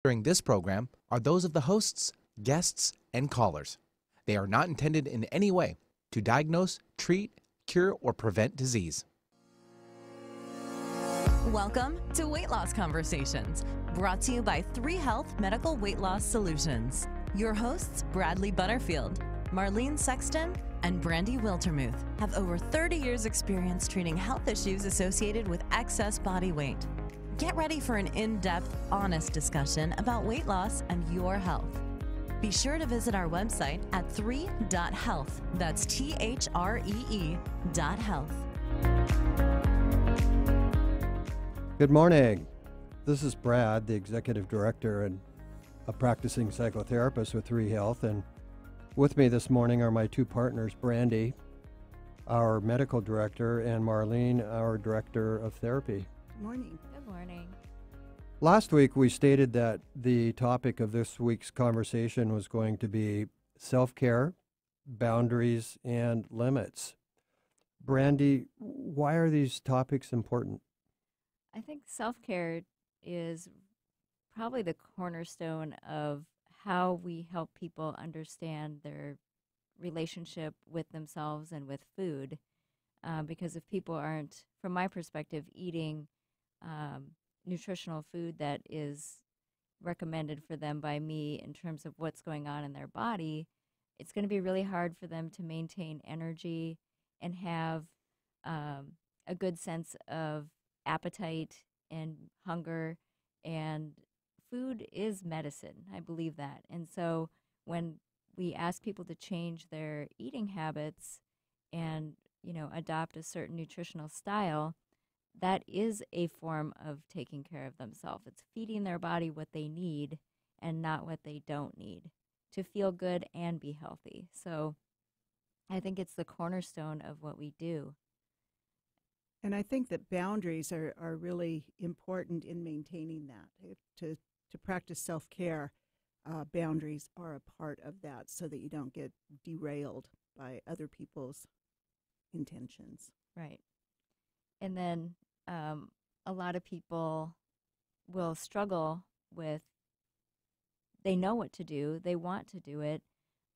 During this program are those of the hosts, guests, and callers. They are not intended in any way to diagnose, treat, cure, or prevent disease. Welcome to Weight Loss Conversations, brought to you by 3 Health Medical Weight Loss Solutions. Your hosts, Bradley Butterfield, Marlene Sexton, and Brandy Wiltermuth, have over 30 years' experience treating health issues associated with excess body weight. Get ready for an in-depth, honest discussion about weight loss and your health. Be sure to visit our website at 3.health. That's THREE.health. Good morning. This is Brad, the Executive Director and a practicing psychotherapist with 3 Health. And with me this morning are my 2 partners, Brandy, our Medical Director, and Marlene, our Director of Therapy. Good morning. Good morning. Last week, we stated that the topic of this week's conversation was going to be self-care, boundaries, and limits. Brandy, why are these topics important? I think self-care is probably the cornerstone of how we help people understand their relationship with themselves and with food. Because if people aren't, from my perspective, eating nutritional food that is recommended for them by me in terms of what's going on in their body, it's going to be really hard for them to maintain energy and have a good sense of appetite and hunger. And food is medicine. I believe that. And so when we ask people to change their eating habits and, adopt a certain nutritional style, that is a form of taking care of themselves. It's feeding their body what they need and not what they don't need to feel good and be healthy. So I think it's the cornerstone of what we do. And I think that boundaries are really important in maintaining that. To practice self-care, boundaries are a part of that so that you don't get derailed by other people's intentions. Right. And then a lot of people will struggle with, they know what to do, they want to do it,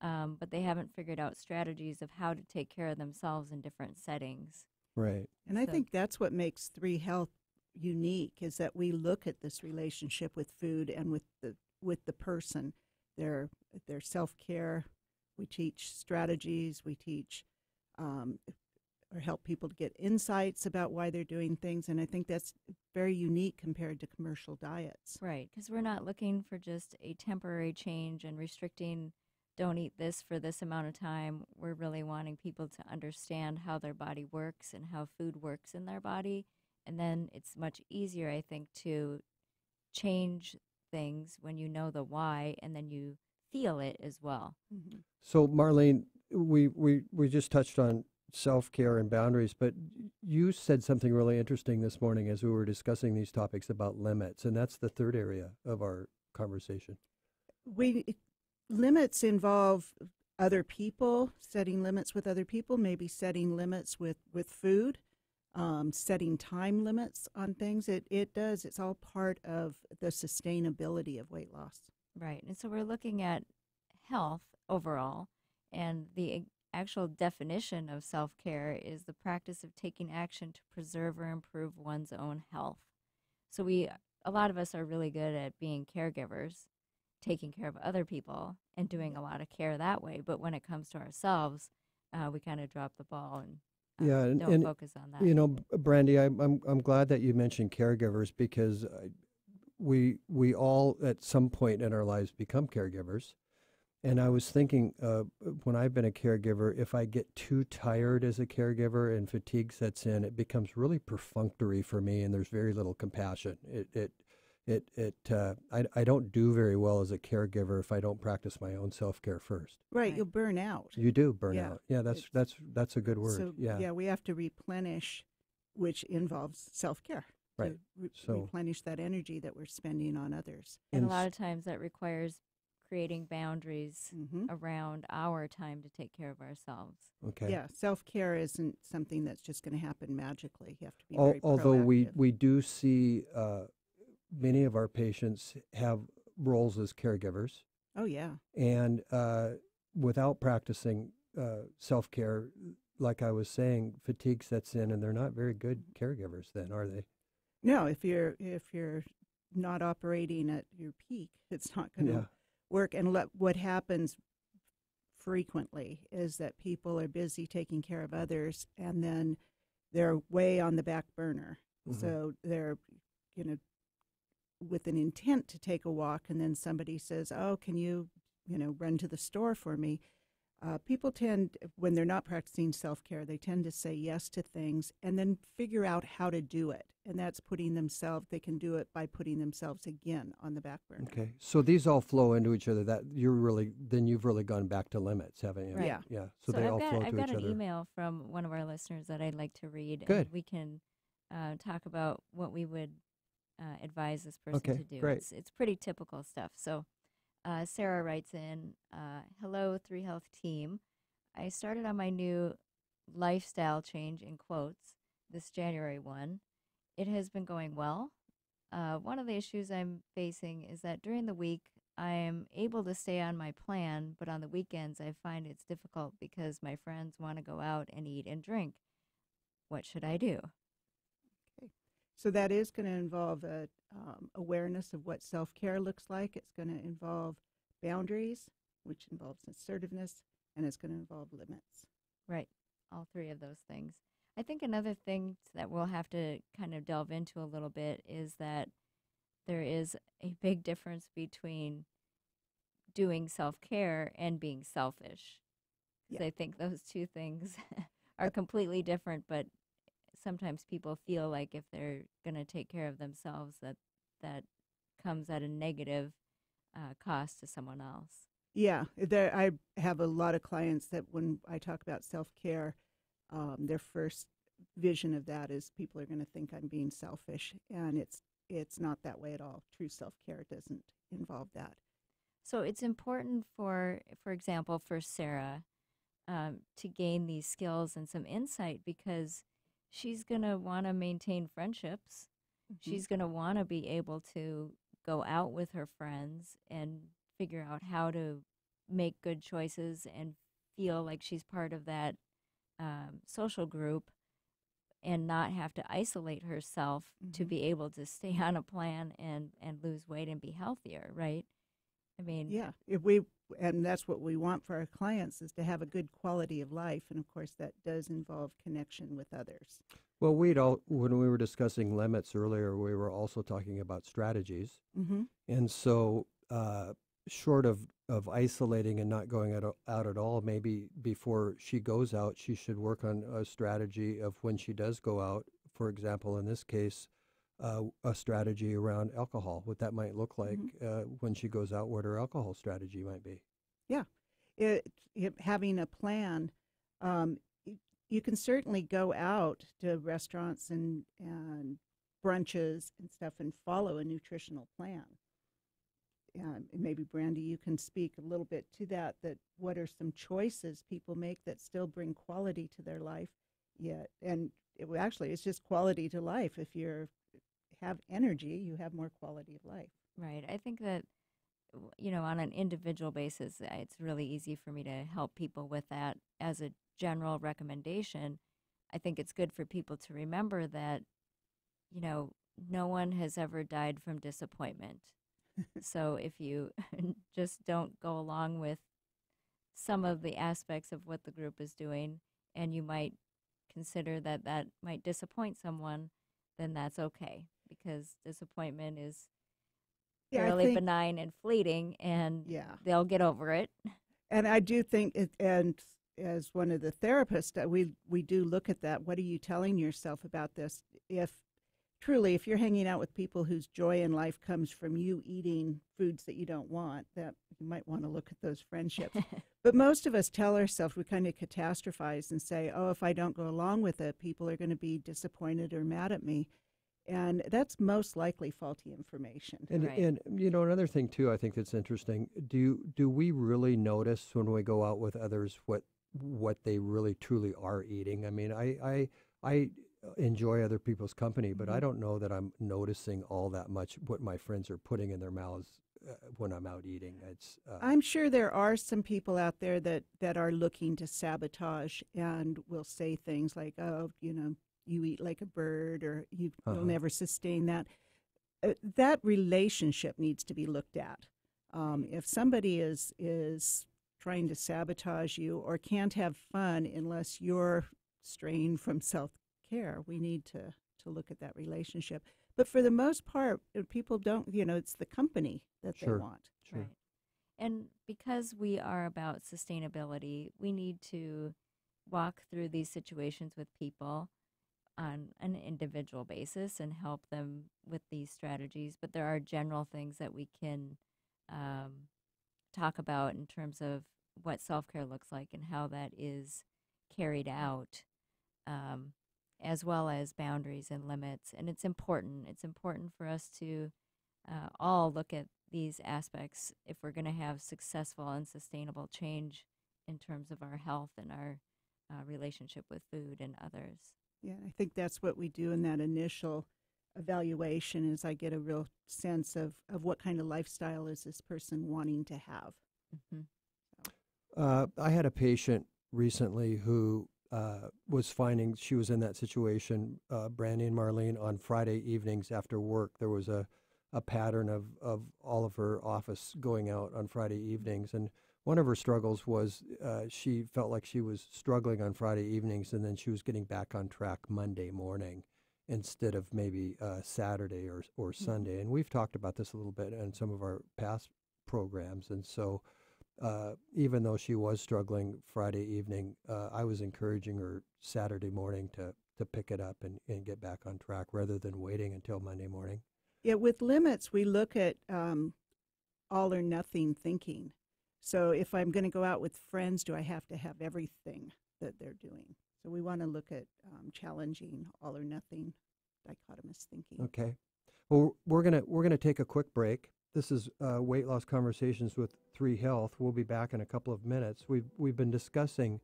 but they haven't figured out strategies of how to take care of themselves in different settings. Right. And I think that's what makes 3 Health unique, is that we look at this relationship with food and with the person, their self-care. We teach strategies, we teach or help people to get insights about why they're doing things. And I think that's very unique compared to commercial diets. Right, because we're not looking for just a temporary change and restricting, don't eat this for this amount of time. We're really wanting people to understand how their body works and how food works in their body. And then it's much easier, I think, to change things when you know the why and then you feel it as well. Mm-hmm. So, Marlene, we just touched on self-care and boundaries, but you said something really interesting this morning as we were discussing these topics about limits, and that's the third area of our conversation. Limits involve other people, setting limits with other people, maybe setting limits with food, setting time limits on things. It's all part of the sustainability of weight loss. Right, and so we're looking at health overall, and the actual definition of self-care is the practice of taking action to preserve or improve one's own health. So a lot of us are really good at being caregivers, taking care of other people and doing a lot of care that way. But when it comes to ourselves, we kind of drop the ball and don't focus on that. Brandy, I'm glad that you mentioned caregivers, because we all at some point in our lives become caregivers. And I was thinking, when I've been a caregiver, if I get too tired as a caregiver and fatigue sets in, it becomes really perfunctory for me, and there's very little compassion. I don't do very well as a caregiver if I don't practice my own self-care first. Right, you'll burn out. You do burn out. Yeah, that's a good word. So, yeah, we have to replenish, which involves self-care. Right. To replenish that energy that we're spending on others. And a lot of times that requires creating boundaries Mm-hmm. around our time to take care of ourselves. Okay. Yeah, self-care isn't something that's just going to happen magically. You have to be very Although proactive. we do see many of our patients have roles as caregivers, Oh, yeah. and without practicing self-care, like I was saying, fatigue sets in, and they're not very good caregivers. Then, are they? No, if you're not operating at your peak, it's not going to Yeah. work. And what happens frequently is that people are busy taking care of others, and then they're way on the back burner. Mhm. So they're, you know, with an intent to take a walk, and then somebody says, "Oh, can you, run to the store for me?" People tend, when they're not practicing self-care, they tend to say yes to things and then figure out how to do it. And that's they can do it by putting themselves again on the back burner. Okay, so these all flow into each other. You've really gone back to limits, haven't you? Right. Yeah. Yeah. So, So they all flow I've to got each an other. email from one of our listeners that I'd like to read. Good. And we can talk about what we would advise this person Okay, to do. great. It's pretty typical stuff. So Sarah writes in, hello, 3Health team. I started on my new lifestyle change in quotes this January 1. It has been going well. One of the issues I'm facing is that during the week, I am able to stay on my plan, but on the weekends, I find it's difficult because my friends want to go out and eat and drink. What should I do? Okay. So that is going to involve awareness of what self-care looks like. It's going to involve boundaries, which involves assertiveness, and it's going to involve limits. Right. All three of those things. I think another thing that we'll have to kind of delve into a little bit is that there is a big difference between doing self-care and being selfish. 'Cause Yeah. I think those two things are completely different, but sometimes people feel like if they're going to take care of themselves, that comes at a negative cost to someone else. Yeah, I have a lot of clients that when I talk about self-care, their first vision of that is people are going to think I'm being selfish, and it's not that way at all. True self-care doesn't involve that. So it's important for example, for Sarah to gain these skills and some insight because she's going to want to maintain friendships. She's going to want to be able to go out with her friends and figure out how to make good choices and feel like she's part of that social group and not have to isolate herself to Mhm. be able to stay on a plan and lose weight and be healthier, right? I mean, Yeah, and that's what we want for our clients is to have a good quality of life, and of course that does involve connection with others. Well, when we were discussing limits earlier, we were also talking about strategies. Mm-hmm. And so, short of isolating and not going out at all, maybe before she goes out, she should work on a strategy of when she does go out. For example, in this case, a strategy around alcohol, what that might look like when she goes out, what her alcohol strategy might be. Yeah, having a plan. You can certainly go out to restaurants and brunches and stuff and follow a nutritional plan. Maybe Brandy, you can speak a little bit to that. That what are some choices people make that still bring quality to their life? Yet, and it's just quality to life. If you have energy, you have more quality of life. right. I think that, on an individual basis, it's really easy for me to help people with that. As a general recommendation, I think it's good for people to remember that, no one has ever died from disappointment. So if you just don't go along with some of the aspects of what the group is doing, and you might consider that might disappoint someone, then that's okay, because disappointment is Yeah, I fairly think- benign and fleeting, and Yeah. they'll get over it. And I do think, and as one of the therapists, we do look at that. What are you telling yourself about this? If you're hanging out with people whose joy in life comes from you eating foods that you don't want, that you might want to look at those friendships. But most of us tell ourselves, we kind of catastrophize and say, oh, if I don't go along with it, people are going to be disappointed or mad at me. And that's most likely faulty information. And Right. and another thing too, I think that's interesting. Do we really notice when we go out with others what they really truly are eating? I mean, I enjoy other people's company, but I don't know that I'm noticing all that much what my friends are putting in their mouths when I'm out eating. It's I'm sure there are some people out there that are looking to sabotage and will say things like, "Oh, you eat like a bird," or you'll never sustain that. That relationship needs to be looked at. If somebody is trying to sabotage you or can't have fun unless you're straying from self-care, we need to look at that relationship. But for the most part, people don't, it's the company that they want. Sure. Right. And because we are about sustainability, we need to walk through these situations with people on an individual basis and help them with these strategies. But there are general things that we can talk about in terms of what self-care looks like and how that is carried out, as well as boundaries and limits. And it's important. It's important for us to all look at these aspects if we're going to have successful and sustainable change in terms of our health and our relationship with food and others. Yeah, I think that's what we do in that initial evaluation is I get a real sense of what kind of lifestyle is this person wanting to have. Mm-hmm. I had a patient recently who was finding she was in that situation, Brandy and Marlene, on Friday evenings after work. There was a pattern of all of her office going out on Friday evenings. And one of her struggles was she felt like she was struggling on Friday evenings and then she was getting back on track Monday morning instead of maybe Saturday or Sunday. And we've talked about this a little bit in some of our past programs. And so even though she was struggling Friday evening, I was encouraging her Saturday morning to pick it up and get back on track rather than waiting until Monday morning. Yeah, with limits, we look at all or nothing thinking. So if I'm going to go out with friends, do I have to have everything that they're doing? So we want to look at challenging all or nothing dichotomous thinking. Okay. Well, we're gonna take a quick break. This is Weight Loss Conversations with 3 Health. We'll be back in a couple of minutes. We've been discussing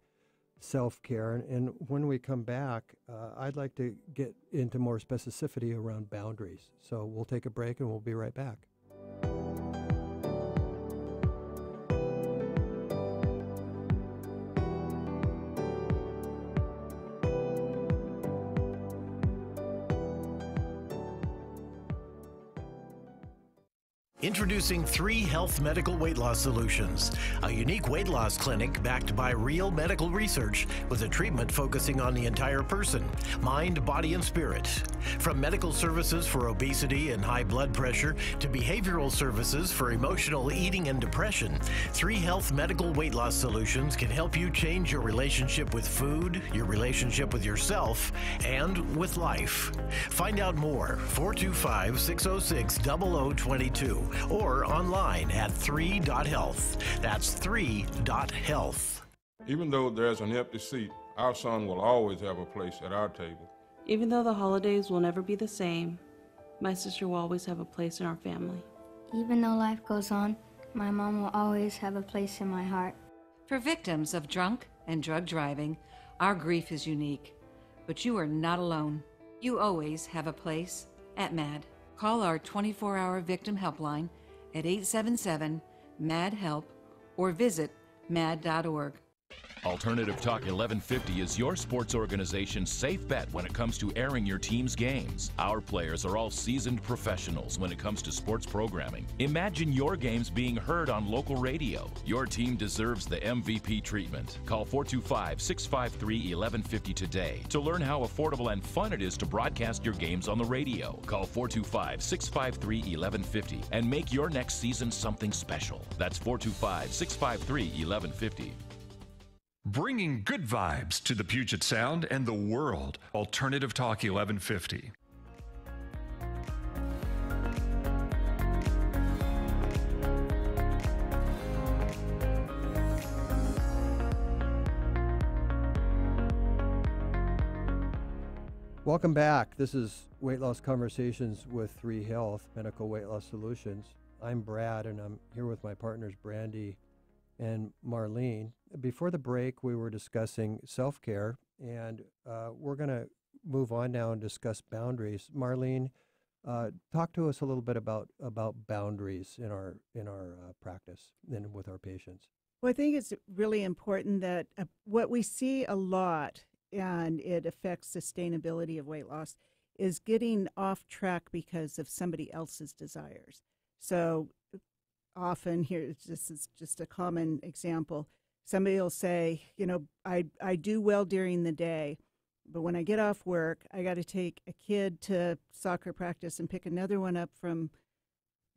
self-care, and when we come back, I'd like to get into more specificity around boundaries. So we'll take a break and we'll be right back. Introducing 3 Health Medical Weight Loss Solutions, a unique weight loss clinic backed by real medical research with a treatment focusing on the entire person, mind, body, and spirit. From medical services for obesity and high blood pressure to behavioral services for emotional eating and depression, 3 Health Medical Weight Loss Solutions can help you change your relationship with food, your relationship with yourself, and with life. Find out more, 425-606-0022. Or online at 3.health. That's 3.health. Even though there's an empty seat, our son will always have a place at our table. Even though the holidays will never be the same, my sister will always have a place in our family. Even though life goes on, my mom will always have a place in my heart. For victims of drunk and drug driving, our grief is unique. But you are not alone. You always have a place at MAD. Call our 24-hour victim helpline at 877-MAD-HELP or visit mad.org. Alternative Talk 1150 is your sports organization's safe bet when it comes to airing your team's games. Our players are all seasoned professionals when it comes to sports programming. Imagine your games being heard on local radio. Your team deserves the MVP treatment. Call 425-653-1150 today to learn how affordable and fun it is to broadcast your games on the radio. Call 425-653-1150 and make your next season something special. That's 425-653-1150. Bringing good vibes to the Puget Sound and the world. Alternative Talk 1150. Welcome back. This is Weight Loss Conversations with 3 Health Medical Weight Loss Solutions. I'm Brad, and I'm here with my partners Brandy and Marlene. Before the break, we were discussing self-care, and we're going to move on now and discuss boundaries. Marlene, Talk to us a little bit about boundaries in our practice and with our patients. Well, I think it's really important that what we see a lot, and it affects sustainability of weight loss, is getting off track because of somebody else's desires. So often here, this is just a common example. Somebody will say, I do well during the day, but when I get off work, I got to take a kid to soccer practice and pick another one up from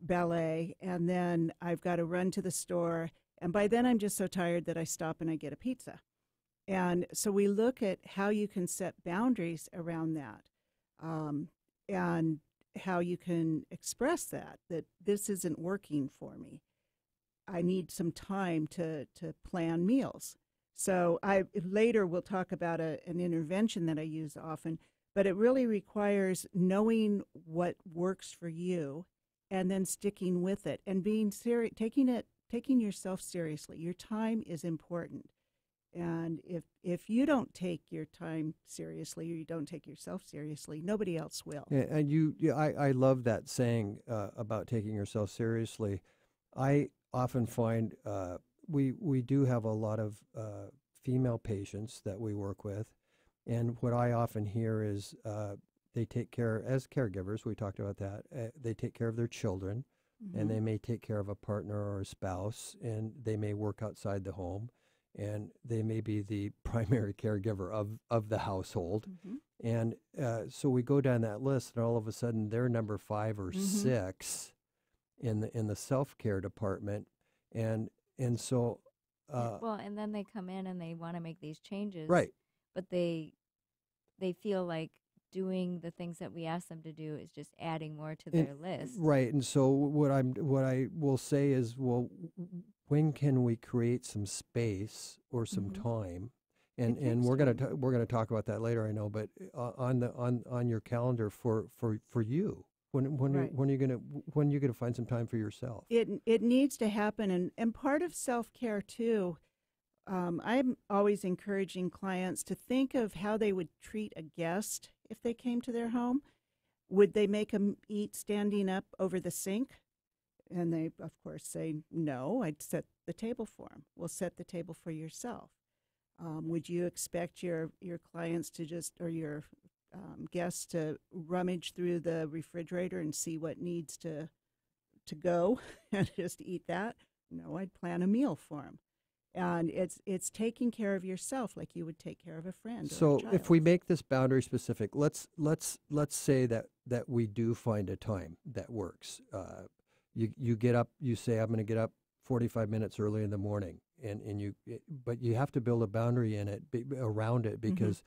ballet, and then I've got to run to the store. And by then I'm just so tired that I stop and I get a pizza. And so we look at how you can set boundaries around that, and how you can express that this isn't working for me. I need some time to plan meals. So later we'll talk about an intervention that I use often, but it really requires knowing what works for you and then sticking with it and being serious, taking yourself seriously. Your time is important. And if you don't take your time seriously, or you don't take yourself seriously, nobody else will. Yeah, and I love that saying about taking yourself seriously. I often find we do have a lot of female patients that we work with, and what I often hear is they take care, as caregivers, we talked about that, they take care of their children, and they may take care of a partner or a spouse, and they may work outside the home, and they may be the primary caregiver of the household. And so we go down that list, and all of a sudden they're number 5 or 6 in the self-care department. And so well, and then they come in and they want to make these changes, right? But they feel like doing the things that we ask them to do is just adding more to their list, right? And so what I will say is, well, when can we create some space or some time? And we're gonna talk about that later, I know, but on your calendar for you. When are you gonna find some time for yourself? It needs to happen, and part of self-care too. I'm always encouraging clients to think of how they would treat a guest if they came to their home. Would they make them eat standing up over the sink? And they, of course, say no. I'd set the table for them. Well, set the table for yourself. Would you expect your clients to or your guests to rummage through the refrigerator and see what needs to go and just eat that? No, I'd plan a meal for them. And it's taking care of yourself like you would take care of a friend. So or a child. if we make this boundary specific, let's say that we do find a time that works. You get up, you say, I'm going to get up 45 minutes early in the morning, but you have to build a boundary around it, because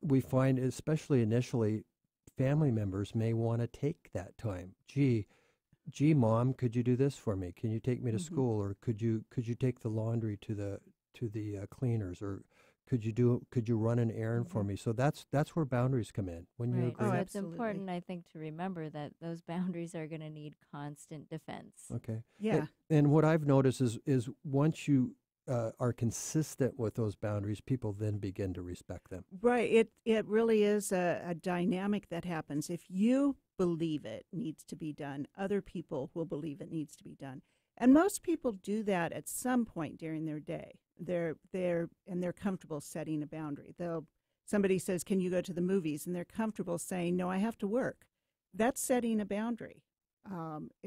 we find, especially initially, family members may want to take that time. Gee, Mom, could you do this for me? Can you take me to school, or could you take the laundry to the cleaners, or could you run an errand for me? So that's where boundaries come in. When you agree. So it's important, I think, to remember that those boundaries are going to need constant defense. Okay. Yeah. And what I've noticed is once you are consistent with those boundaries, people then begin to respect them. Right. It really is a dynamic that happens. If you believe it needs to be done, other people will believe it needs to be done. And most people do that at some point during their day. They're comfortable setting a boundary. Somebody says, "Can you go to the movies?" And they're comfortable saying, "No, I have to work." That's setting a boundary.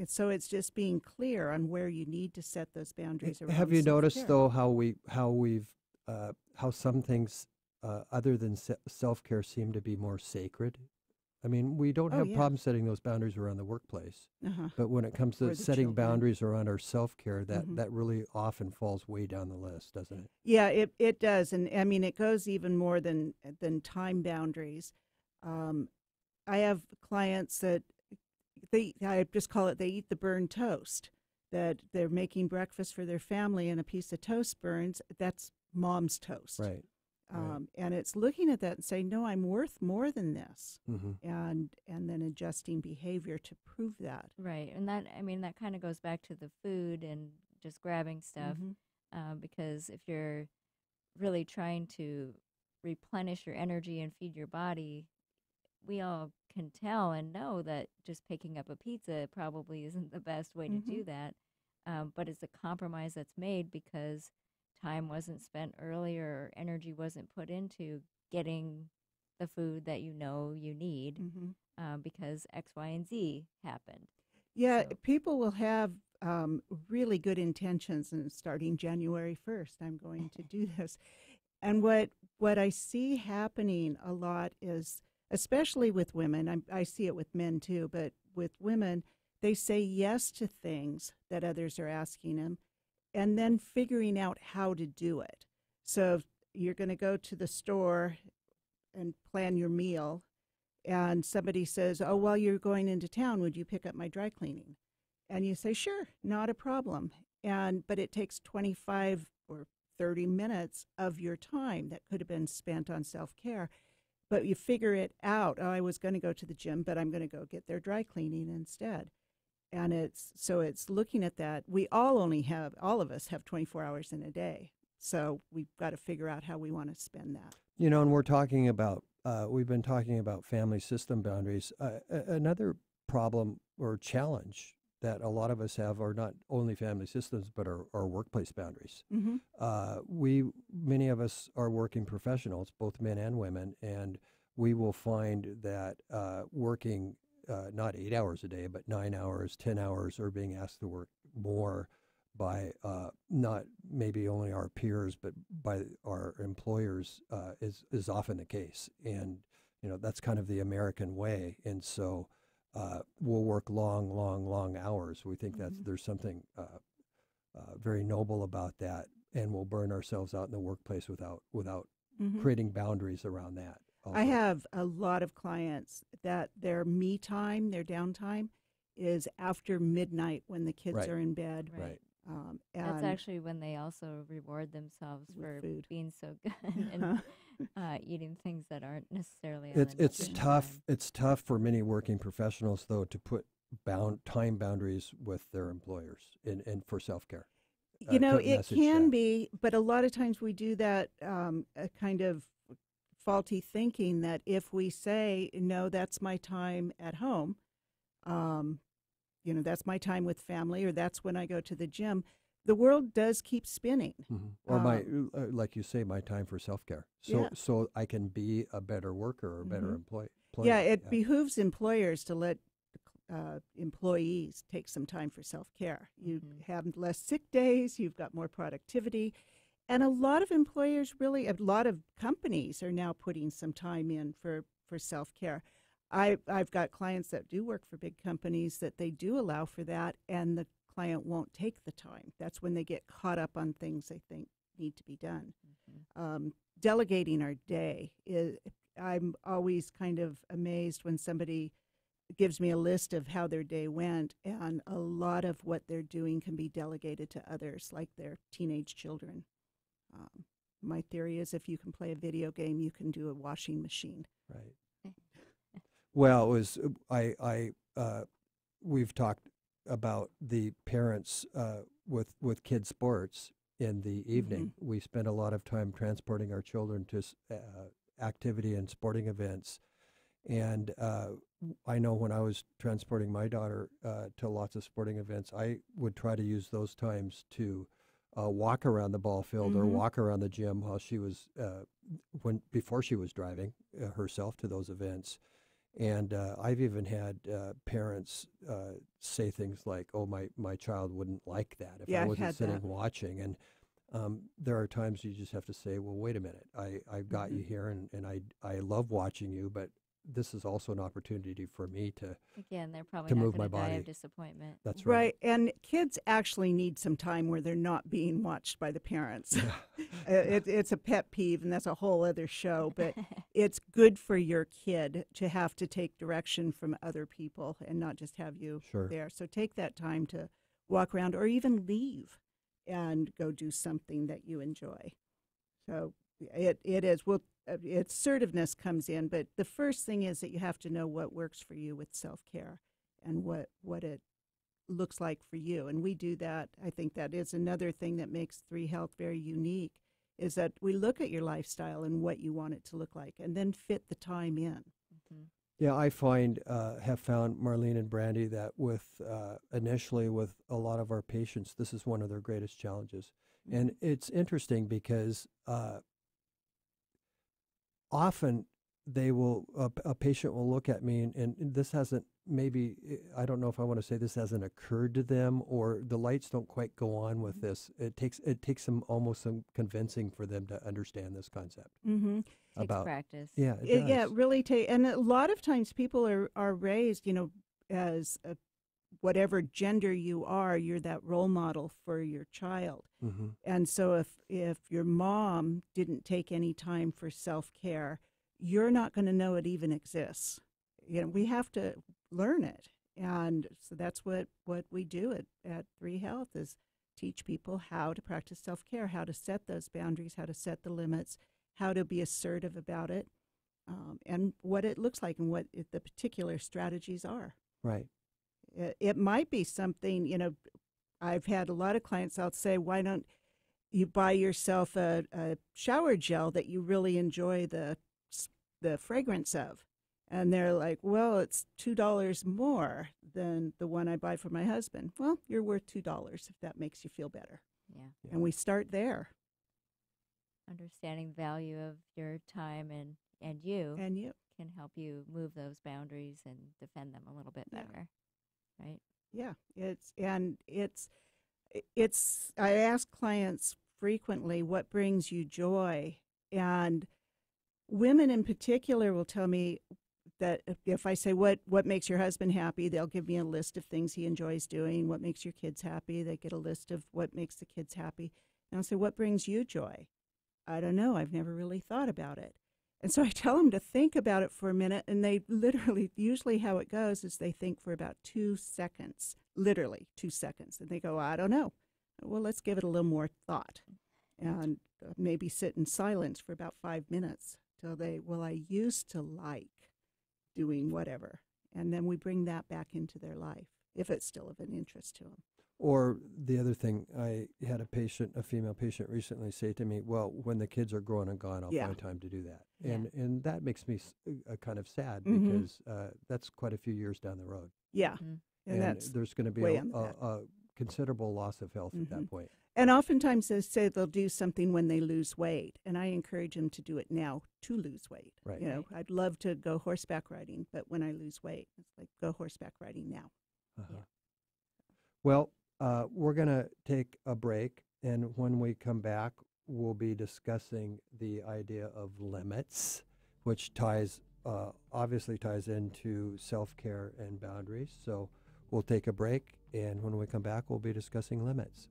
So it's just being clear on where you need to set those boundaries around. Have you noticed self-care. though how some things other than self-care seem to be more sacred? I mean, we don't have problems setting those boundaries around the workplace, but when it comes to setting boundaries around our self-care, that really often falls way down the list, doesn't it? Yeah, it does, and I mean it goes even more than time boundaries. I have clients that I just call it, they eat the burned toast. That they're making breakfast for their family and a piece of toast burns. That's Mom's toast. Right. And it's looking at that and saying, no, I'm worth more than this, and then adjusting behavior to prove that. Right, and that kind of goes back to the food and just grabbing stuff, because if you're really trying to replenish your energy and feed your body, we all can tell and know that just picking up a pizza probably isn't the best way to do that. But it's a compromise that's made because time wasn't spent earlier or energy wasn't put into getting the food that you know you need because X, Y, and Z happened. Yeah, people will have really good intentions, and starting January 1st, I'm going to do this. And what I see happening a lot is, especially with women, I see it with men too, but with women, they say yes to things that others are asking them, and then figuring out how to do it. So you're going to go to the store and plan your meal, and somebody says, oh, while you're going into town, would you pick up my dry cleaning? And you say, sure, not a problem. But it takes 25 or 30 minutes of your time that could have been spent on self-care. But you figure it out. Oh, I was going to go to the gym, but I'm going to go get their dry cleaning instead. And it's looking at that. All of us have 24 hours in a day. So we've got to figure out how we want to spend that. You know, and we're talking about, we've been talking about family system boundaries. Another problem or challenge that a lot of us have are not only family systems, but our workplace boundaries. Many of us are working professionals, both men and women, and we will find that working not 8 hours a day, but 9 hours, 10 hours, or being asked to work more by not maybe only our peers, but by our employers is often the case. And, you know, that's kind of the American way. And so we'll work long hours. We think that there's something very noble about that, and we'll burn ourselves out in the workplace without creating boundaries around that. Also. I have a lot of clients that their me time, their downtime, is after midnight when the kids are in bed. Right. That's actually when they also reward themselves for food. being so good and eating things that aren't necessarily on it's tough. It's tough for many working professionals, though, to put time boundaries with their employers and for self-care. You know, it can be, but a lot of times we do that a kind of faulty thinking that if we say, no, that's my time at home, you know, that's my time with family, or that's when I go to the gym, the world does keep spinning. Or like you say, my time for self-care. So I can be a better worker or a better employee. Yeah, it behooves employers to let employees take some time for self-care. You have less sick days, you've got more productivity. And a lot of employers a lot of companies are now putting some time in for self-care. I've got clients that do work for big companies that they do allow for that, and the client won't take the time. That's when they get caught up on things they think need to be done. Delegating our day I'm always kind of amazed when somebody gives me a list of how their day went, and a lot of what they're doing can be delegated to others, like their teenage children. My theory is if you can play a video game, you can do a washing machine. Right. Well, it was we've talked about the parents with kids' sports in the evening. We spend a lot of time transporting our children to activity and sporting events. And I know when I was transporting my daughter to lots of sporting events, I would try to use those times to walk around the ball field or walk around the gym while she was before she was driving herself to those events. And I've even had parents say things like, "Oh, my child wouldn't like that if I wasn't sitting watching." And there are times you just have to say, "Well, wait a minute. I've got you here, and I love watching you, but this is also an opportunity for me to they're probably to not move my going to die body." of disappointment. That's right. And kids actually need some time where they're not being watched by the parents. It's a pet peeve, and that's a whole other show, but it's good for your kid to have to take direction from other people and not just have you there. So take that time to walk around or even leave and go do something that you enjoy. So it is. Its assertiveness comes in, but the first thing is that you have to know what works for you with self-care and what it looks like for you. And we do that. I think that is another thing that makes 3 Health very unique, is that we look at your lifestyle and what you want it to look like and then fit the time in. Yeah, have found, Marlene and Brandy, that initially with a lot of our patients, this is one of their greatest challenges. And it's interesting because often a patient will look at me and this hasn't, I don't know if I want to say this hasn't occurred to them, or the lights don't quite go on with this. It takes some convincing for them to understand this concept. Mm-hmm. Takes practice. Yeah, it really takes. And a lot of times people are raised, as whatever gender you are, you're that role model for your child. Mm-hmm. And so if your mom didn't take any time for self-care, you're not going to know it even exists. We have to learn it. And so that's what we do at 3 Health, is teach people how to practice self-care, how to set those boundaries, how to set the limits, how to be assertive about it, and what it looks like and what the particular strategies are. Right. It might be something, I've had a lot of clients out say, why don't you buy yourself a shower gel that you really enjoy the fragrance of? And they're like, well, it's $2 more than the one I buy for my husband. Well, you're worth $2 if that makes you feel better. Yeah. And we start there. Understanding the value of your time and you can help you move those boundaries and defend them a little bit better. Right? Yeah, it's I ask clients frequently, what brings you joy? And women in particular will tell me that if I say, what makes your husband happy, they'll give me a list of things he enjoys doing. What makes your kids happy? They get a list of what makes the kids happy. And I'll say, what brings you joy? I don't know. I've never really thought about it. And so I tell them to think about it for a minute, and they literally, usually how it goes is they think for about 2 seconds, literally 2 seconds, and they go, I don't know. Well, let's give it a little more thought, and maybe sit in silence for about 5 minutes till I used to like doing whatever. And then we bring that back into their life, if it's still of an interest to them. Or the other thing, I had a female patient recently say to me, well, when the kids are grown and gone, I'll find time to do that. Yeah. And that makes me kind of sad, Mm-hmm. because that's quite a few years down the road. Yeah. Mm-hmm. And that's there's going to be a considerable loss of health at that point. And oftentimes they say they'll do something when they lose weight, and I encourage them to do it now to lose weight. Right. I'd love to go horseback riding, but when I lose weight, it's like, go horseback riding now. Uh-huh. Yeah. Well, we're going to take a break, and when we come back, we'll be discussing the idea of limits, which obviously ties into self-care and boundaries. So we'll take a break, and when we come back, we'll be discussing limits.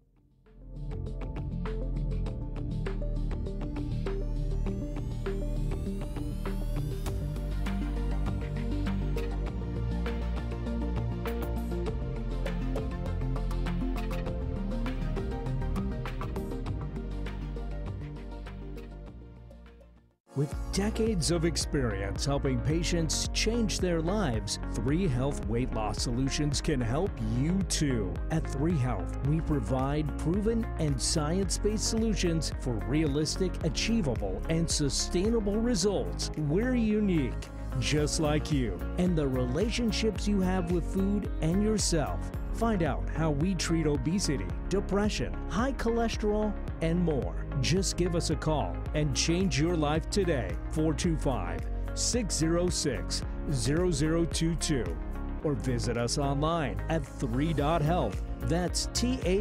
With decades of experience helping patients change their lives, 3 Health Weight Loss Solutions can help you too. At 3 Health, we provide proven and science-based solutions for realistic, achievable, and sustainable results. We're unique, just like you, and the relationships you have with food and yourself. Find out how we treat obesity, depression, high cholesterol, and more. Just give us a call and change your life today. 425-606-0022. Or visit us online at 3.health. That's THREE.health.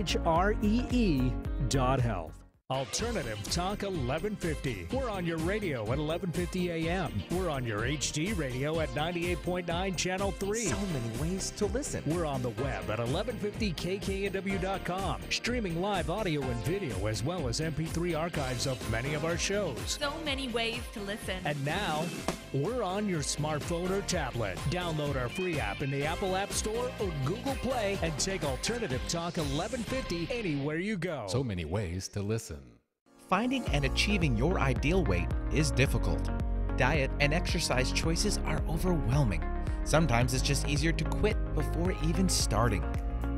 Alternative Talk 1150. We're on your radio at 1150 AM. We're on your HD radio at 98.9 Channel 3. So many ways to listen. We're on the web at 1150kknw.com, streaming live audio and video as well as MP3 archives of many of our shows. So many ways to listen. And now, we're on your smartphone or tablet. Download our free app in the Apple App Store or Google Play and take Alternative Talk 1150 anywhere you go. So many ways to listen. Finding and achieving your ideal weight is difficult. Diet and exercise choices are overwhelming. Sometimes it's just easier to quit before even starting.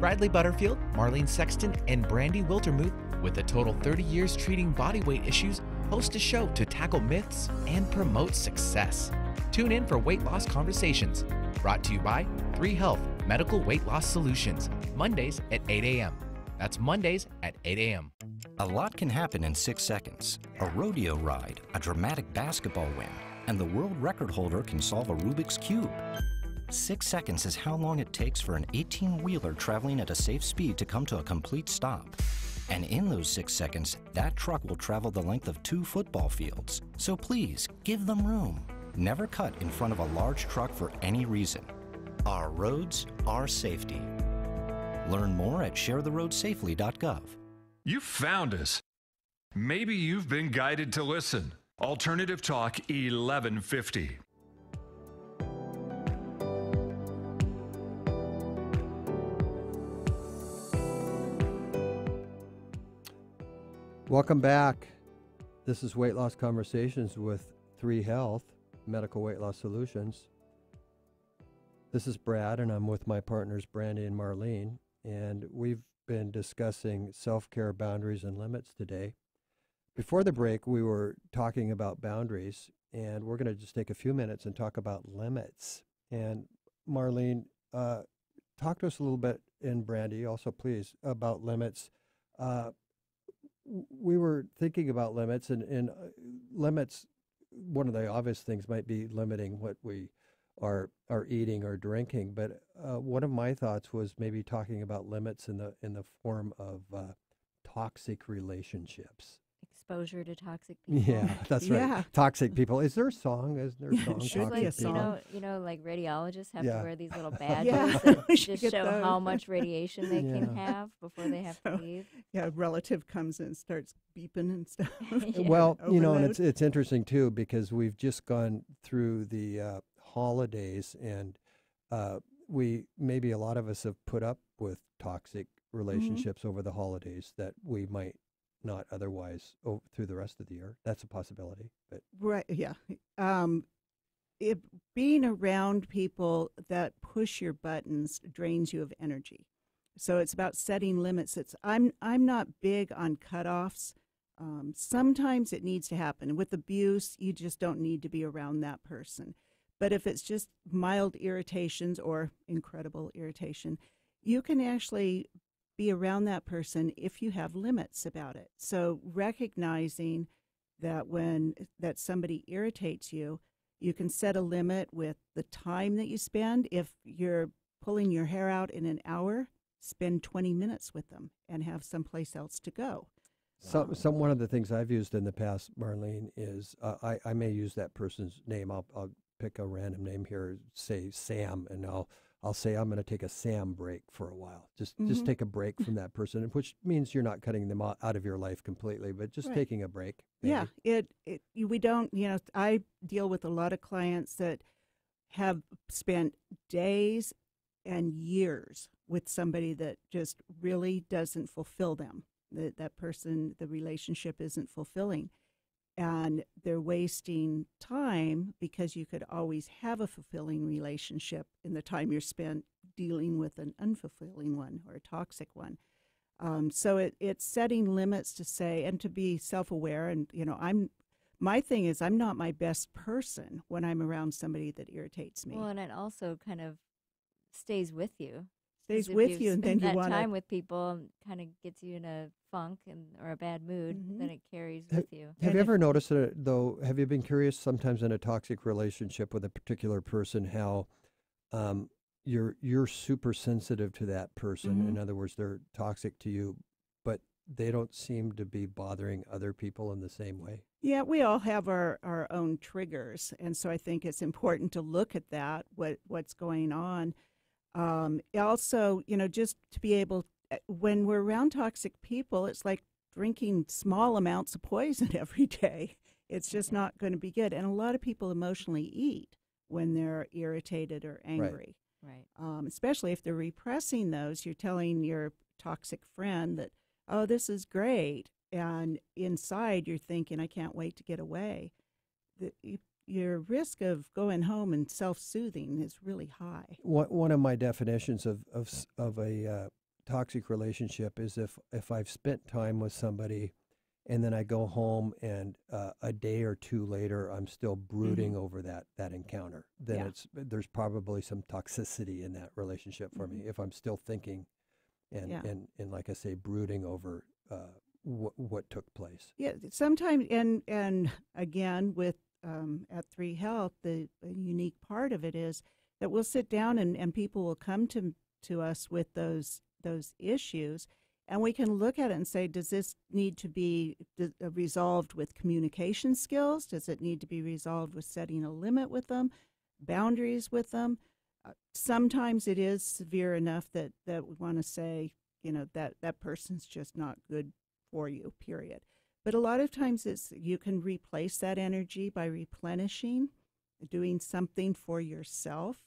Bradley Butterfield, Marlene Sexton, and Brandy Wiltermuth, with a total 30 years treating body weight issues, host a show to tackle myths and promote success. Tune in for Weight Loss Conversations, brought to you by 3Health Medical Weight Loss Solutions, Mondays at 8 a.m. That's Mondays at 8 a.m. A lot can happen in 6 seconds. A rodeo ride, a dramatic basketball win, and the world record holder can solve a Rubik's Cube. 6 seconds is how long it takes for an 18-wheeler traveling at a safe speed to come to a complete stop. And in those 6 seconds, that truck will travel the length of 2 football fields. So please, give them room. Never cut in front of a large truck for any reason. Our roads, our safety. Learn more at sharetheroadsafely.gov. You found us. Maybe you've been guided to listen. Alternative Talk 1150. Welcome back. This is Weight Loss Conversations with 3Health Medical Weight Loss Solutions. This is Brad, and I'm with my partners Brandy and Marlene, and we've been discussing self-care boundaries and limits today. Before the break, we were talking about boundaries, and we're going to just take a few minutes and talk about limits. And Marlene, talk to us a little bit, and Brandy also, please, about limits. We were thinking about limits, and limits, one of the obvious things might be limiting what we are eating or drinking. But one of my thoughts was maybe talking about limits in the form of toxic relationships. Exposure to toxic people. Yeah, that's right. Toxic people. Is there a song? Is there a song? Should be a song. You know, like radiologists have to wear these little badges Yeah. that We just should show get how those. much radiation they can have before they have to leave. Yeah, a relative comes in and starts beeping and stuff. Well, you know, and Overload. it's interesting too, because we've just gone through the holidays, and we maybe a lot of us have put up with toxic relationships over the holidays that we might not otherwise through the rest of the year. That's a possibility. But Right, yeah. Being around people that push your buttons drains you of energy. So it's about setting limits. I'm not big on cutoffs. Sometimes it needs to happen. With abuse, you just don't need to be around that person. But if it's just mild irritations or incredible irritation, you can actually be around that person if you have limits about it. So recognizing that that somebody irritates you, you can set a limit with the time that you spend. If you're pulling your hair out in an hour, spend 20 minutes with them and have someplace else to go. one of the things I've used in the past, Marlene, is I may use that person's name. I'll pick a random name here, say Sam, and I'll say I'm going to take a Sam break for a while. Just take a break from that person, which means you're not cutting them out of your life completely, but just taking a break. Maybe. Yeah, we don't, I deal with a lot of clients that have spent days and years with somebody that just really doesn't fulfill them. That person, the relationship isn't fulfilling. And they're wasting time because you could always have a fulfilling relationship in the time you're spent dealing with an unfulfilling one or a toxic one. So it's setting limits to say and to be self-aware. And, my thing is I'm not my best person when I'm around somebody that irritates me. Well, and it also kind of stays with you. Stays 'Cause if with you've you, and then spent you that want time with people and kind of gets you in a funk or a bad mood, then it carries with you. Have you ever noticed it, though? Have you been curious sometimes in a toxic relationship with a particular person how you're super sensitive to that person? In other words, they're toxic to you, but they don't seem to be bothering other people in the same way. Yeah, we all have our own triggers, and so I think it's important to look at that, what's going on. Also, just to be able, when we're around toxic people, it's like drinking small amounts of poison every day. It's just not going to be good. And a lot of people emotionally eat when they're irritated or angry. Right. Especially if they're repressing those. You're telling your toxic friend that, oh, this is great. And inside you're thinking, I can't wait to get away. Your risk of going home and self-soothing is really high. One of my definitions of a toxic relationship is if I've spent time with somebody and then I go home, and a day or two later, I'm still brooding over that encounter. Then there's probably some toxicity in that relationship for me if I'm still thinking, and like I say, brooding over what took place. Yeah, sometimes, and again with at 3 Health, the unique part of it is that we'll sit down and people will come to us with those issues. And we can look at it and say, does this need to be resolved with communication skills? Does it need to be resolved with setting a limit with them, boundaries with them? Sometimes it is severe enough that we want to say, that person's just not good for you, period. But a lot of times you can replace that energy by replenishing, doing something for yourself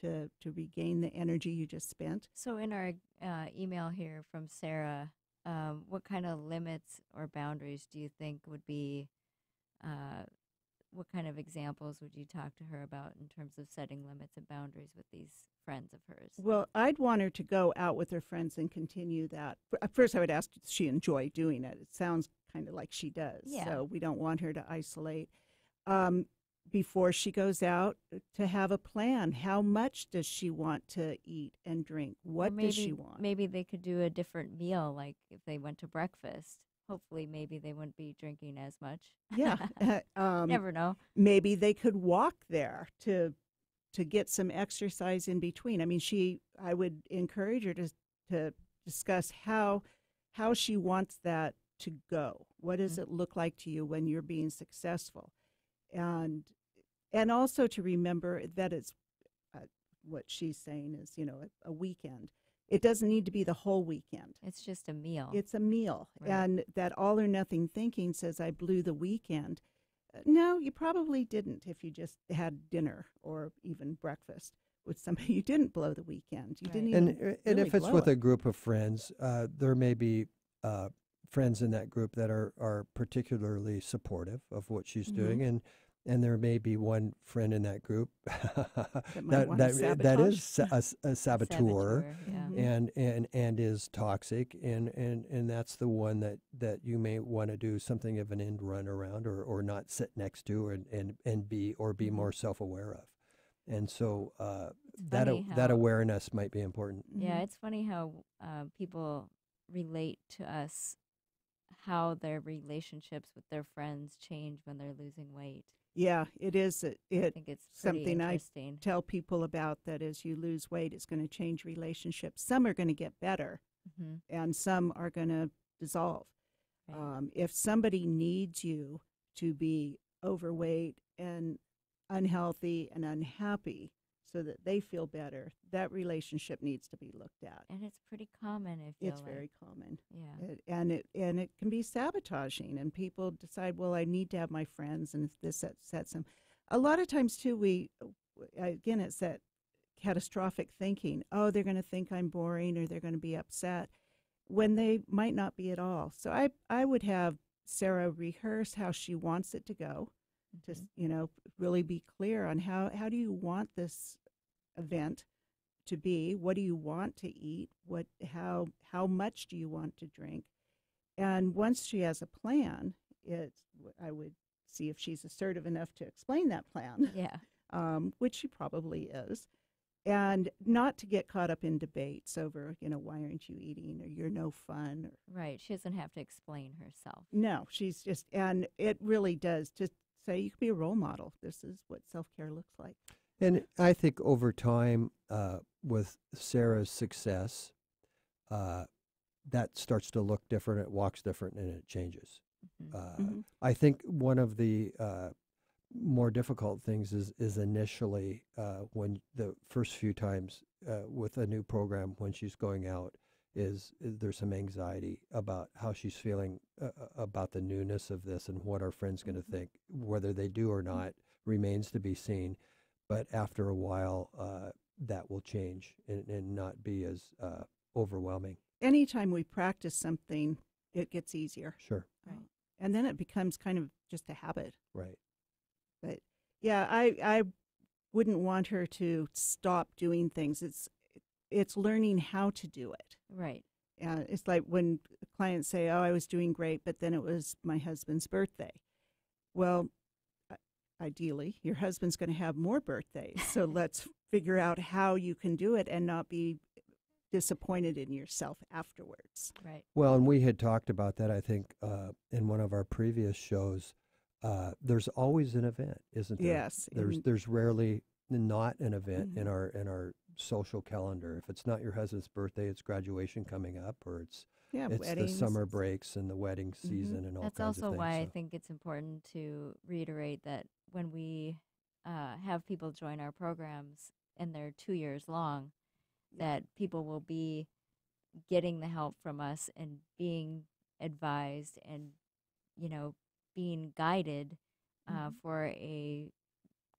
to regain the energy you just spent. So in our email here from Sarah, what kind of limits or boundaries do you think would be, what kind of examples would you talk to her about in terms of setting limits and boundaries with these friends of hers? Well, I'd want her to go out with her friends and continue that. First, I would ask, does she enjoy doing it? It sounds kind of like she does. Yeah. So we don't want her to isolate. Before she goes out, to have a plan. How much does she want to eat and drink? What does she want? Maybe they could do a different meal, like if they went to breakfast. Hopefully, maybe they wouldn't be drinking as much. Yeah. Never know. Maybe they could walk there to get some exercise in between. I mean, I would encourage her to discuss how she wants that to go. What does it look like to you when you're being successful? And also to remember that it's what she's saying is, a weekend. It doesn't need to be the whole weekend. It's just a meal. It's a meal. Right. And that all or nothing thinking says, I blew the weekend. No, you probably didn't if you just had dinner or even breakfast with somebody. You didn't blow the weekend. You didn't even And really if it's blow with it. a group of friends, there may be friends in that group that are particularly supportive of what she's doing, and there may be one friend in that group that is a saboteur, and is toxic, and that's the one that you may want to do something of an end run around, or not sit next to, and be more self-aware of. And so that awareness might be important. Yeah, it's funny how people relate to us, how their relationships with their friends change when they're losing weight. Yeah, it is. I think it's something I interesting. tell people about, that as you lose weight, it's going to change relationships. Some are going to get better, and some are going to dissolve. Right. If somebody needs you to be overweight and unhealthy and unhappy so that they feel better, that relationship needs to be looked at. And it's pretty common, I feel It's very common. Yeah. And it can be sabotaging, and people decide, well, I need to have my friends, and if this sets them. A lot of times too, again, it's that catastrophic thinking. Oh, they're going to think I'm boring, or they're going to be upset, when they might not be at all. So I would have Sarah rehearse how she wants it to go. Just, really be clear on how do you want this event to be? What do you want to eat? How much do you want to drink? And once she has a plan, I would see if she's assertive enough to explain that plan. Yeah. Which she probably is. And not to get caught up in debates over, why aren't you eating, or you're no fun. Right. She doesn't have to explain herself. No, she's just, and it really does just say you can be a role model. This is what self-care looks like. And I think over time, with Sarah's success, that starts to look different, it walks different, and it changes. I think one of the more difficult things is initially when the first few times with a new program, when she's going out, is there's some anxiety about how she's feeling about the newness of this, and what our friends going to think. Whether they do or not remains to be seen. But after a while, that will change and not be as overwhelming. Anytime we practice something, it gets easier. Sure. Right. And then it becomes kind of just a habit. Right. But yeah, I wouldn't want her to stop doing things. It's learning how to do it. Right. it's like when clients say, "Oh, I was doing great, but then it was my husband's birthday." Well, ideally, your husband's going to have more birthdays. So let's figure out how you can do it and not be disappointed in yourself afterwards. Right. Well, and we had talked about that, I think, in one of our previous shows. There's always an event, isn't there? Yes. There's rarely not an event in our social calendar. If it's not your husband's birthday, it's graduation coming up, or it's the weddings. summer breaks and the wedding season and all That's kinds of also things. why I so. think it's important to reiterate that when we have people join our programs and they're 2 years long, that people will be getting the help from us and being advised and, being guided for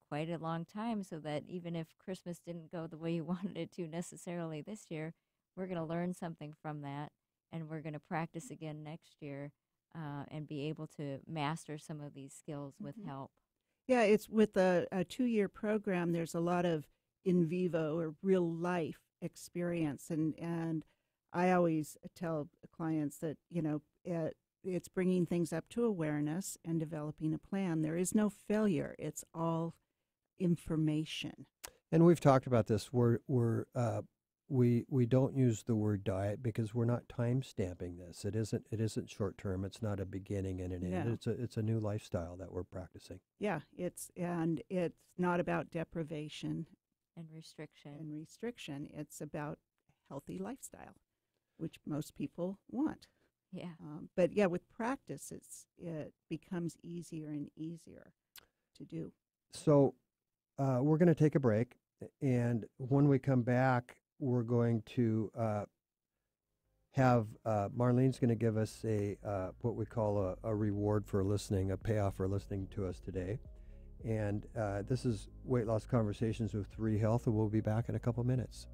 quite a long time, so that even if Christmas didn't go the way you wanted it to necessarily this year, we're going to learn something from that, and we're going to practice again next year and be able to master some of these skills with help. Yeah, it's with a 2-year program, there's a lot of in vivo or real life experience. And I always tell clients that, it's bringing things up to awareness and developing a plan. There is no failure. It's all information. And we've talked about this. We don't use the word diet because we're not time stamping this. It isn't short term. It's not a beginning and an end. It's a new lifestyle that we're practicing. Yeah, it's not about deprivation and restriction. It's about healthy lifestyle, which most people want. Yeah. But yeah, with practice, it becomes easier and easier to do. So we're going to take a break, and when we come back, we're going to have Marlene's going to give us what we call a reward for listening, a payoff for listening to us today. And this is Weight Loss Conversations with 3 Health, and we'll be back in a couple minutes.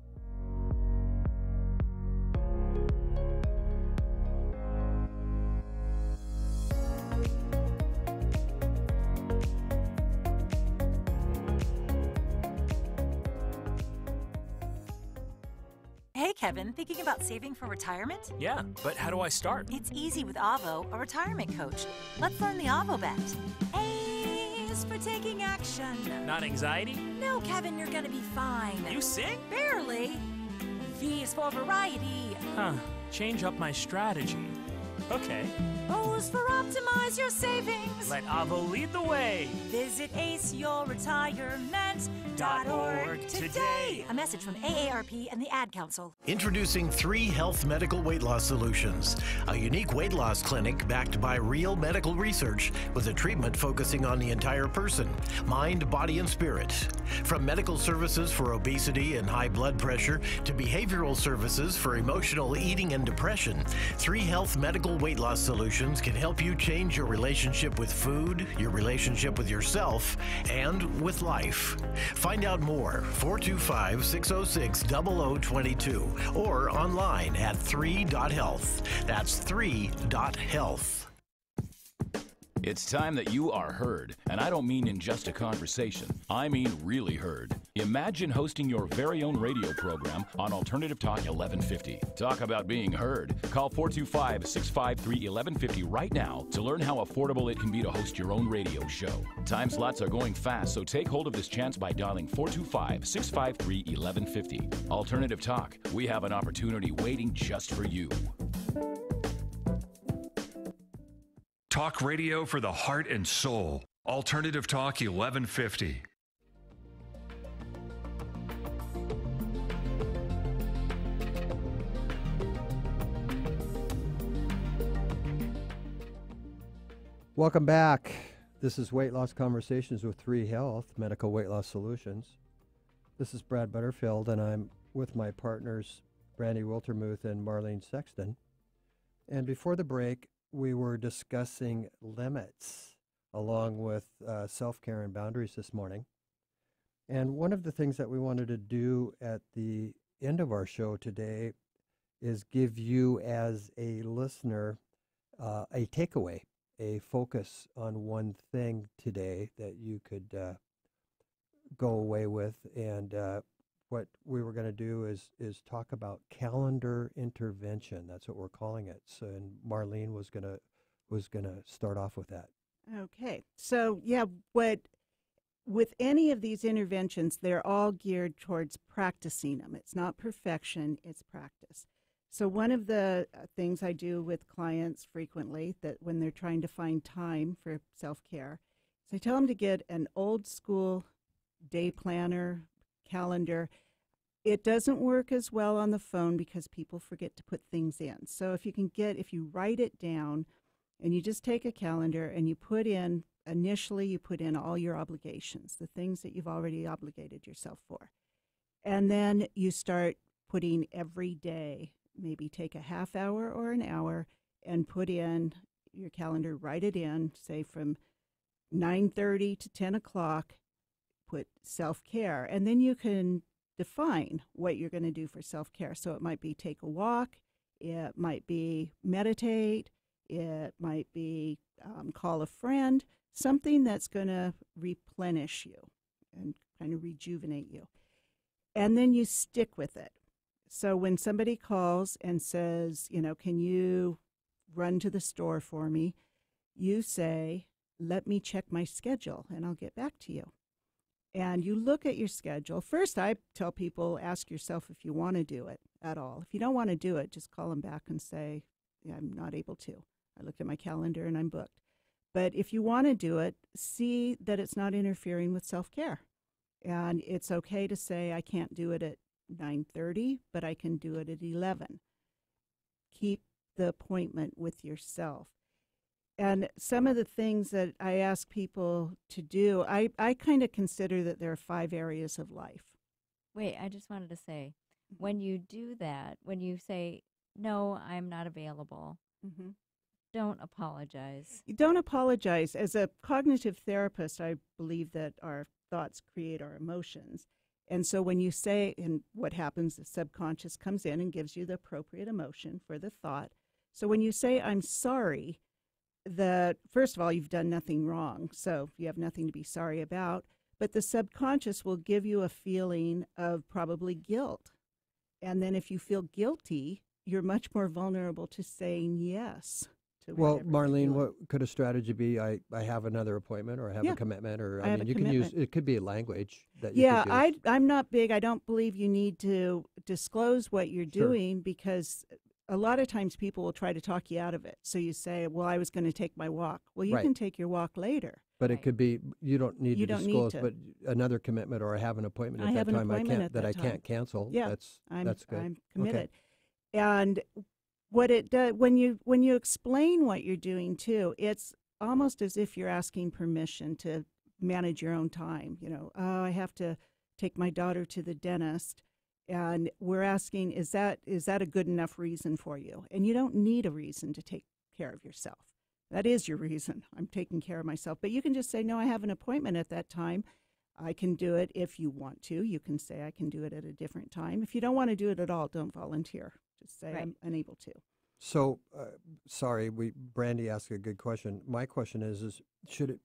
Hey, Kevin, thinking about saving for retirement? Yeah, but how do I start? It's easy with Avo, a retirement coach. Let's learn the Avo bet. A is for taking action. Not anxiety? No, Kevin, you're gonna be fine. You sing? Barely. V is for variety. Huh, change up my strategy. Okay. O is for optimize your savings. Let Avo lead the way. Visit aceyourretirement.org today. A message from AARP and the Ad Council. Introducing 3 Health Medical Weight Loss Solutions, a unique weight loss clinic backed by real medical research with a treatment focusing on the entire person, mind, body, and spirit. From medical services for obesity and high blood pressure to behavioral services for emotional eating and depression, 3 Health Medical Weight Loss Solutions can help you change your relationship with food, your relationship with yourself, and with life. Find out more, 425-606-0022, or online at 3.health. That's 3.health. It's time that you are heard, and I don't mean in just a conversation. I mean really heard. Imagine hosting your very own radio program on Alternative Talk 1150. Talk about being heard. Call 425-653-1150 right now to learn how affordable it can be to host your own radio show. Time slots are going fast, so take hold of this chance by dialing 425-653-1150. Alternative Talk, we have an opportunity waiting just for you. Talk radio for the heart and soul. Alternative Talk 1150. Welcome back. This is Weight Loss Conversations with 3 Health, Medical Weight Loss Solutions. This is Brad Butterfield, and I'm with my partners, Brandy Wiltermuth and Marlene Sexton. And before the break, we were discussing limits along with self-care and boundaries this morning. And one of the things that we wanted to do at the end of our show today is give you as a listener a takeaway, a focus on one thing today that you could go away with. And what we were going to do is talk about calendar intervention. That's what we're calling it. So, and Marlene was going to start off with that. Okay. So, yeah, with any of these interventions, they're all geared towards practicing them. It's not perfection, it's practice. So one of the things I do with clients frequently, that when they're trying to find time for self-care, is I tell them to get an old school day planner, calendar. It doesn't work as well on the phone because people forget to put things in. So if you write it down and you just take a calendar and you put in, initially you put in all your obligations, the things that you've already obligated yourself for. And then you start putting every day, maybe take a half hour or an hour and put in your calendar, write it in, say from 9:30 to 10 o'clock, put self-care. And then you can define what you're going to do for self-care. So it might be take a walk, it might be meditate, it might be call a friend, something that's going to replenish you and kind of rejuvenate you. And then you stick with it. So when somebody calls and says, can you run to the store for me? You say, let me check my schedule and I'll get back to you. And you look at your schedule. First, I tell people, ask yourself if you want to do it at all. If you don't want to do it, just call them back and say, yeah, I'm not able to. I looked at my calendar and I'm booked. But if you want to do it, see that it's not interfering with self-care. And it's okay to say, I can't do it at 9:30, but I can do it at 11. Keep the appointment with yourself. And some of the things that I ask people to do, I kind of consider that there are 5 areas of life. Wait, I just wanted to say, when you do that, when you say, no, I'm not available, don't apologize. You don't apologize. As a cognitive therapist, I believe that our thoughts create our emotions. And so when you say, and what happens, the subconscious comes in and gives you the appropriate emotion for the thought. So when you say, I'm sorry, that first of all, you've done nothing wrong, so you have nothing to be sorry about, but the subconscious will give you a feeling of probably guilt. And then if you feel guilty, you're much more vulnerable to saying yes. Well, Marlene, what could a strategy be? I have another appointment, or I have a commitment, or I mean, you can use, it could be a language that you could use. I'm not big. I don't believe you need to disclose what you're doing, because a lot of times people will try to talk you out of it. So you say, well, I was going to take my walk. Well, you can take your walk later. But it could be, you don't need to disclose, but another commitment, or I have an appointment at that time I can't cancel. Yeah, that's good. I'm committed. Okay. And what it does, when you explain what you're doing too, it's almost as if you're asking permission to manage your own time. I have to take my daughter to the dentist, and we're asking, is that a good enough reason for you? And you don't need a reason to take care of yourself. That is your reason. I'm taking care of myself. But you can just say, no, I have an appointment at that time. I can do it if you want to. You can say I can do it at a different time. If you don't want to do it at all, don't volunteer. Just say I'm unable to. So, sorry, Brandy asked a good question. My question is should it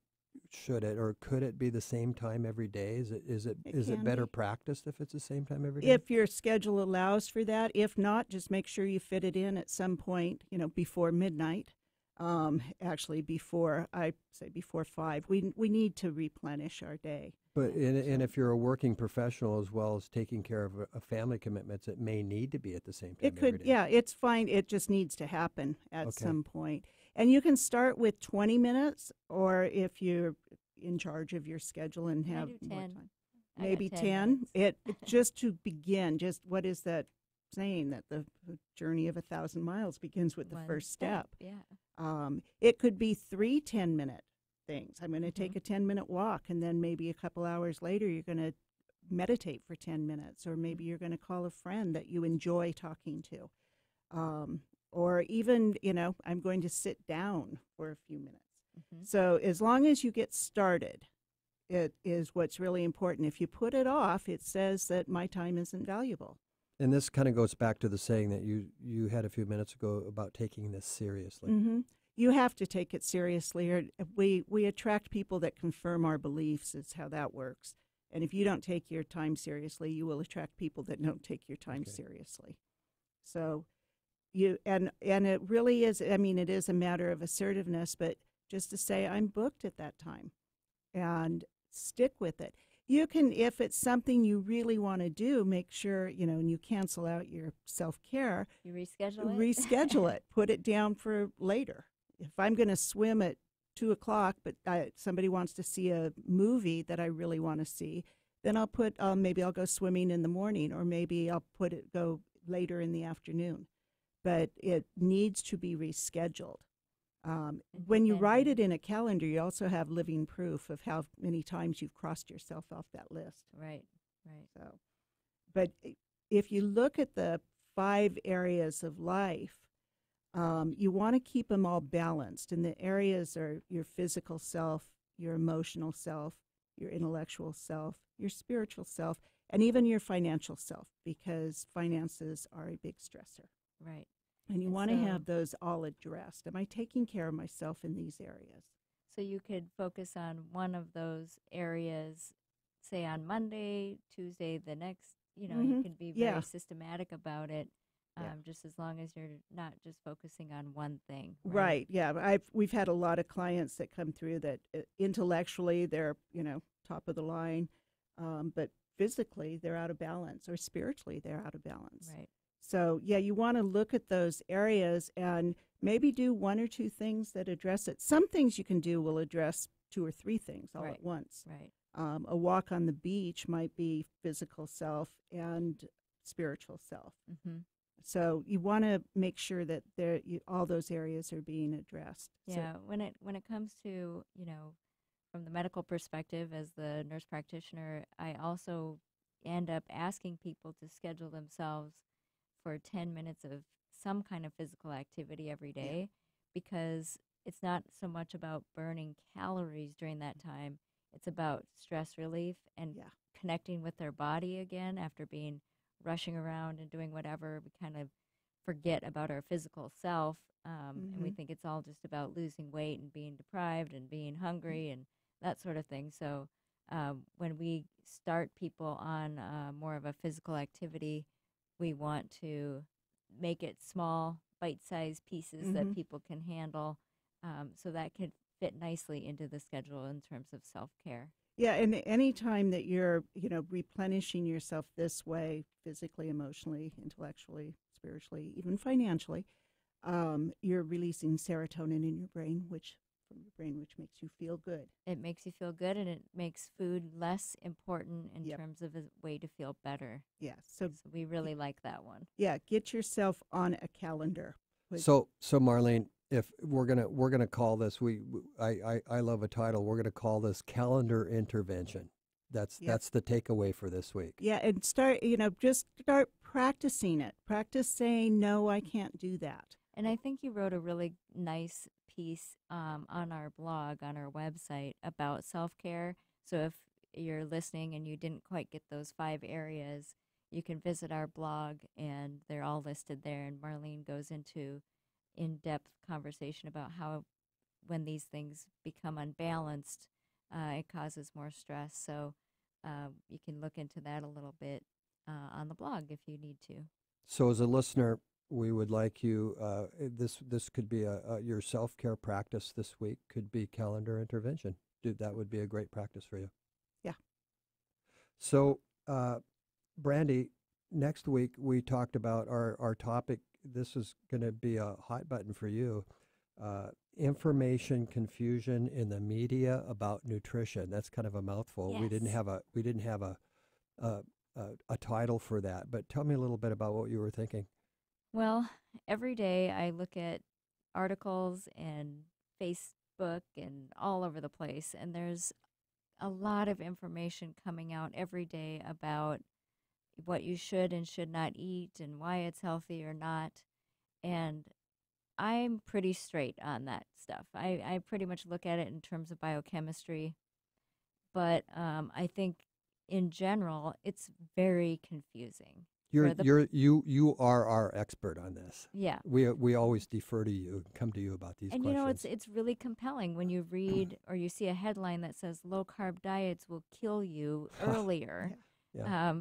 or could it be the same time every day? Is it better practiced if it's the same time every day? If your schedule allows for that. If not, just make sure you fit it in at some point, before midnight. Actually, before 5. We need to replenish our day. But and if you're a working professional as well as taking care of a family commitments, it may need to be at the same time. It could, every day. Yeah, it's fine. It just needs to happen at some point. And you can start with 20 minutes, or if you're in charge of your schedule and have more time, maybe 10. It just to begin. Just what is that saying, that the journey of 1,000 miles begins with the first step? Yeah. It could be 3 10-minute things. I'm going to take a 10-minute walk, and then maybe a couple hours later you're going to meditate for 10 minutes, or maybe you're going to call a friend that you enjoy talking to. Or even, I'm going to sit down for a few minutes. So as long as you get started, it is what's really important. If you put it off, it says that my time isn't valuable. And this kind of goes back to the saying that you had a few minutes ago about taking this seriously. You have to take it seriously, or we attract people that confirm our beliefs. Is how that works. And if you don't take your time seriously, you will attract people that don't take your time seriously. So and it really is, I mean, it is a matter of assertiveness, but just to say, I'm booked at that time and stick with it. You can, if it's something you really want to do, make sure, and you cancel out your self-care. You reschedule it? Reschedule it. Put it down for later. If I'm going to swim at 2 o'clock, but somebody wants to see a movie that I really want to see, then I'll put, maybe I'll go swimming in the morning, or maybe I'll go later in the afternoon. But it needs to be rescheduled. When you write it in a calendar, you also have living proof of how many times you've crossed yourself off that list. Right. So, but if you look at the 5 areas of life, you want to keep them all balanced. And the areas are your physical self, your emotional self, your intellectual self, your spiritual self, and even your financial self, because finances are a big stressor. Right. And you want to have those all addressed. Am I taking care of myself in these areas? So you could focus on one of those areas, say on Monday, Tuesday, the next, you could be very systematic about it, just as long as you're not just focusing on one thing. Right. Yeah. We've had a lot of clients that come through that intellectually they're, top of the line, but physically they're out of balance, or spiritually they're out of balance. Right. So, you want to look at those areas and maybe do 1 or 2 things that address it. Some things you can do will address 2 or 3 things all at once. Right. A walk on the beach might be physical self and spiritual self. Mm-hmm. So you want to make sure that all those areas are being addressed. Yeah, when it comes to, from the medical perspective as the nurse practitioner, I also end up asking people to schedule themselves for 10 minutes of some kind of physical activity every day, because it's not so much about burning calories during that time. It's about stress relief and connecting with their body again after rushing around and doing whatever. We kind of forget about our physical self, and we think it's all just about losing weight and being deprived and being hungry and that sort of thing. So when we start people on more of a physical activity, we want to make it small, bite-sized pieces that people can handle, so that could fit nicely into the schedule in terms of self-care. Yeah, and any time that you're, replenishing yourself this way, physically, emotionally, intellectually, spiritually, even financially, you're releasing serotonin in your brain, which makes you feel good. It makes you feel good, and it makes food less important in terms of a way to feel better. Yeah, so we really like that one. Yeah, get yourself on a calendar. So Marlene, if we're gonna call this, I love a title. We're gonna call this calendar intervention. That's the takeaway for this week. Yeah, and just start practicing it. Practice saying, no, I can't do that. And I think you wrote a really nice piece on our blog, on our website, about self-care. So if you're listening and you didn't quite get those 5 areas, you can visit our blog, and they're all listed there. And Marlene goes into in-depth conversation about how when these things become unbalanced, it causes more stress. So you can look into that a little bit on the blog if you need to. So as a listener, we would like you, this could be your self-care practice this week, could be calendar intervention. That would be a great practice for you. Yeah. So, Brandy, next week we talked about our topic. This is going to be a hot button for you. Information confusion in the media about nutrition. That's kind of a mouthful. Yes. We didn't have a title for that. But tell me a little bit about what you were thinking. Well, every day I look at articles and Facebook and all over the place, and there's a lot of information coming out every day about what you should and should not eat and why it's healthy or not. And I'm pretty straight on that stuff. I pretty much look at it in terms of biochemistry, but I think in general it's very confusing. You are our expert on this. Yeah. We always defer to you, come to you about these and questions. it's really compelling when you read or you see a headline that says low carb diets will kill you earlier. Yeah.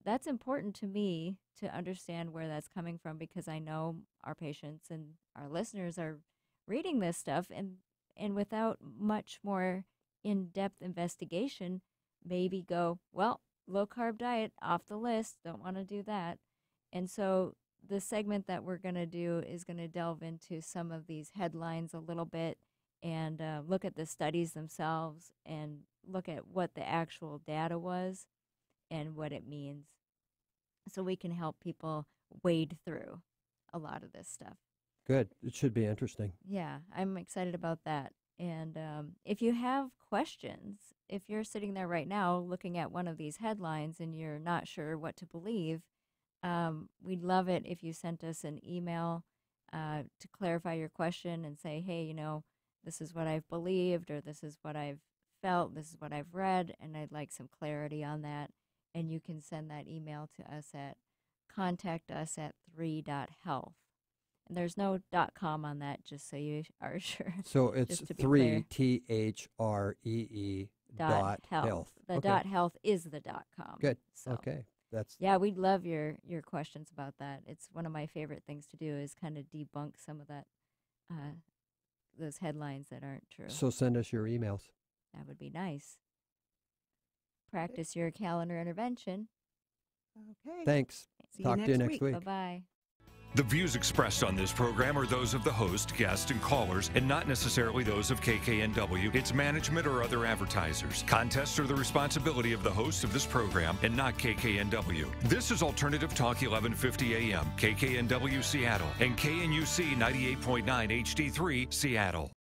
That's important to me to understand where that's coming from, because I know our patients and our listeners are reading this stuff and without much more in-depth investigation, maybe go, well, low carb diet off the list, don't want to do that. And so the segment that we're going to do is going to delve into some of these headlines a little bit and look at the studies themselves and look at what the actual data was and what it means, so we can help people wade through a lot of this stuff. Good. It should be interesting. Yeah, I'm excited about that. And if you have questions, if you're sitting there right now looking at one of these headlines and you're not sure what to believe, we'd love it if you sent us an email to clarify your question and say, hey, this is what I've believed, or this is what I've felt, this is what I've read, and I'd like some clarity on that. And you can send that email to us at contactus@3.health. And there's no .com on that, just so you are sure. So it's 3, THREE .health. The .health is the .com. Good. So, okay. Yeah, we'd love your questions about that. It's one of my favorite things to do, is kind of debunk some of that, those headlines that aren't true. So send us your emails. That would be nice. Practice your calendar intervention. Okay. Thanks. See Talk to you next week. Bye-bye. The views expressed on this program are those of the host, guests, and callers, and not necessarily those of KKNW, its management, or other advertisers. Contests are the responsibility of the host of this program and not KKNW. This is Alternative Talk 1150 AM, KKNW Seattle, and KNUC 98.9 HD3 Seattle.